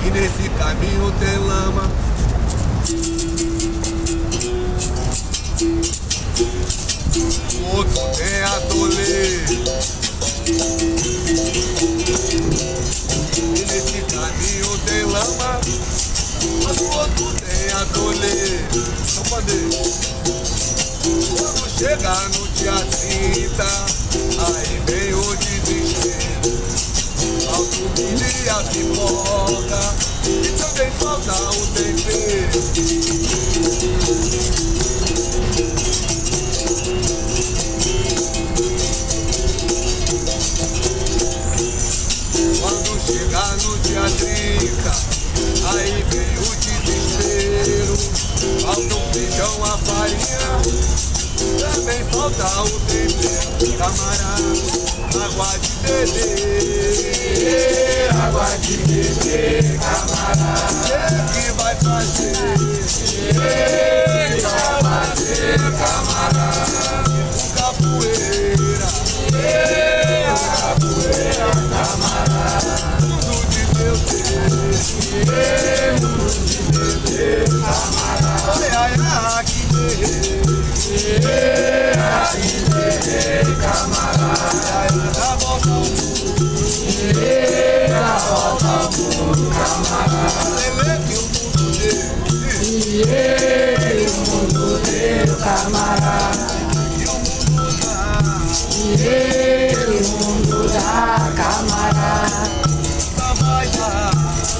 E nesse caminho tem lama. O outro tem atolê. E nesse caminho tem lama. Mas o outro tem atolê. Não pode. Quando chegar no dia 30, aí vem o desespero. Falta o milho e a pipoca, e também falta o tempero. Quando chegar no dia 30, aí vem o desespero. Falta o feijão, a farinha, também falta o tempero. Camarada, água de beber, água de beber, camarada. Que vai fazer? Que vai fazer, camarada? Capoeira, capoeira, camarada. tudo de meu Deus, Tudo de beber, camarada. olha que Que beber, camarada. na volta ao mundo, Na volta ao mundo, camarada. lele que o mundo deu, O mundo deu, camarada. e o mundo dá, O mundo dá, camarada. vai dar.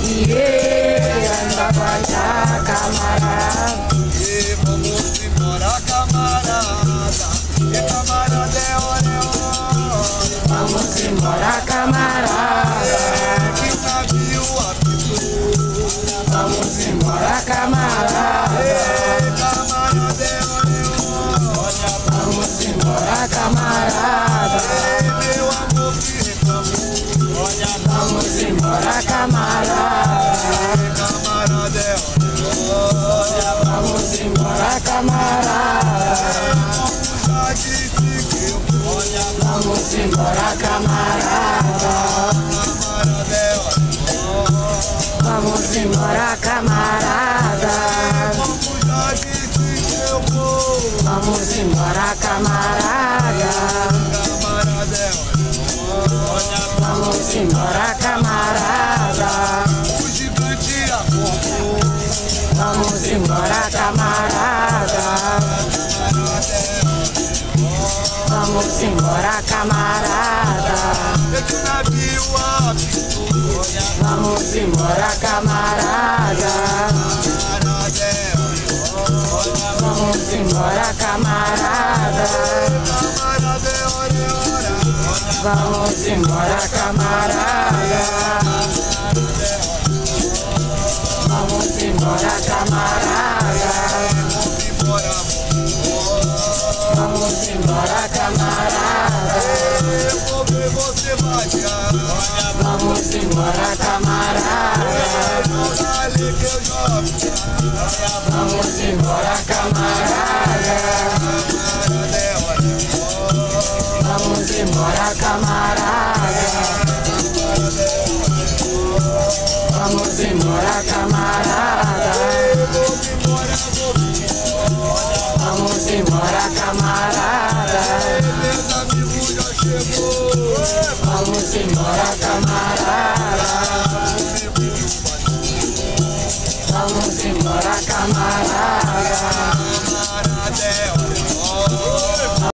Ainda vai dar, camarada. E vamos embora, camarada. E camarada é hora, é hora. Vamos embora, camarada. Que o navio apitou. Vamos embora, camarada. E camarada é hora, é hora. Vamos embora, camarada. E meu amor que reclamou. Olha, Vamos embora, camarada. e camarada é hora, é hora. Vamos embora, camarada. Já disse que eu vou. Olha, Vamos embora, camarada. camarada é hora, é hora. Vamos embora, camarada. Já disse que eu vou. Vamos embora, camarada. Camarada é hora. Vamos embora, camarada. O gigante acordou. Vamos embora, camarada. Vamos embora, camarada. Esse navio apitou. Vamos embora, camarada. Camarada é hora. Vamos embora, camarada. Camarada é hora, é hora. Vamos embora, camarada. Vamos embora, camarada. Embora, Vamos embora, camarada. eu vou ver você baixar. Vamos embora, camarada. Não dá-lhe que eu jogo. Vamos embora, camarada. Camarada é hora. Vamos embora, camarada. Vamos embora, camarada. Vamos embora, camarada. Meus amigos já chegou. Vamos embora, camarada. Vamos embora,